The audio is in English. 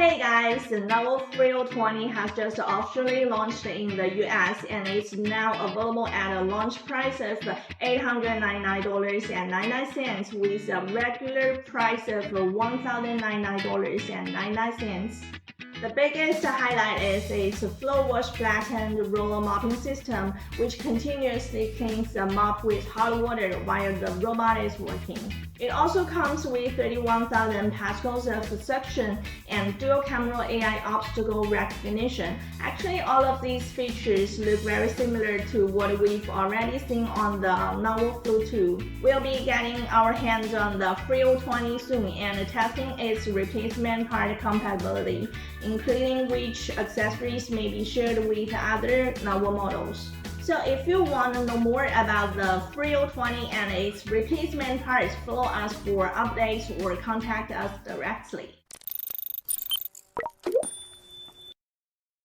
Hey guys, the Narwal Freo 20 has just officially launched in the US and it's now available at a launch price of $899.99 with a regular price of $1,099.99. The biggest highlight is its FlowWash flattened roller mopping system, which continuously cleans the mop with hot water while the robot is working. It also comes with 31,000 pascals of suction and dual-camera AI obstacle recognition. Actually, all of these features look very similar to what we've already seen on the Narwal Freo 2. We'll be getting our hands on the Freo 20 soon and testing its replacement part compatibility, including which accessories may be shared with other Narwal models. So if you want to know more about the Freo 20 and its replacement parts, follow us for updates or contact us directly.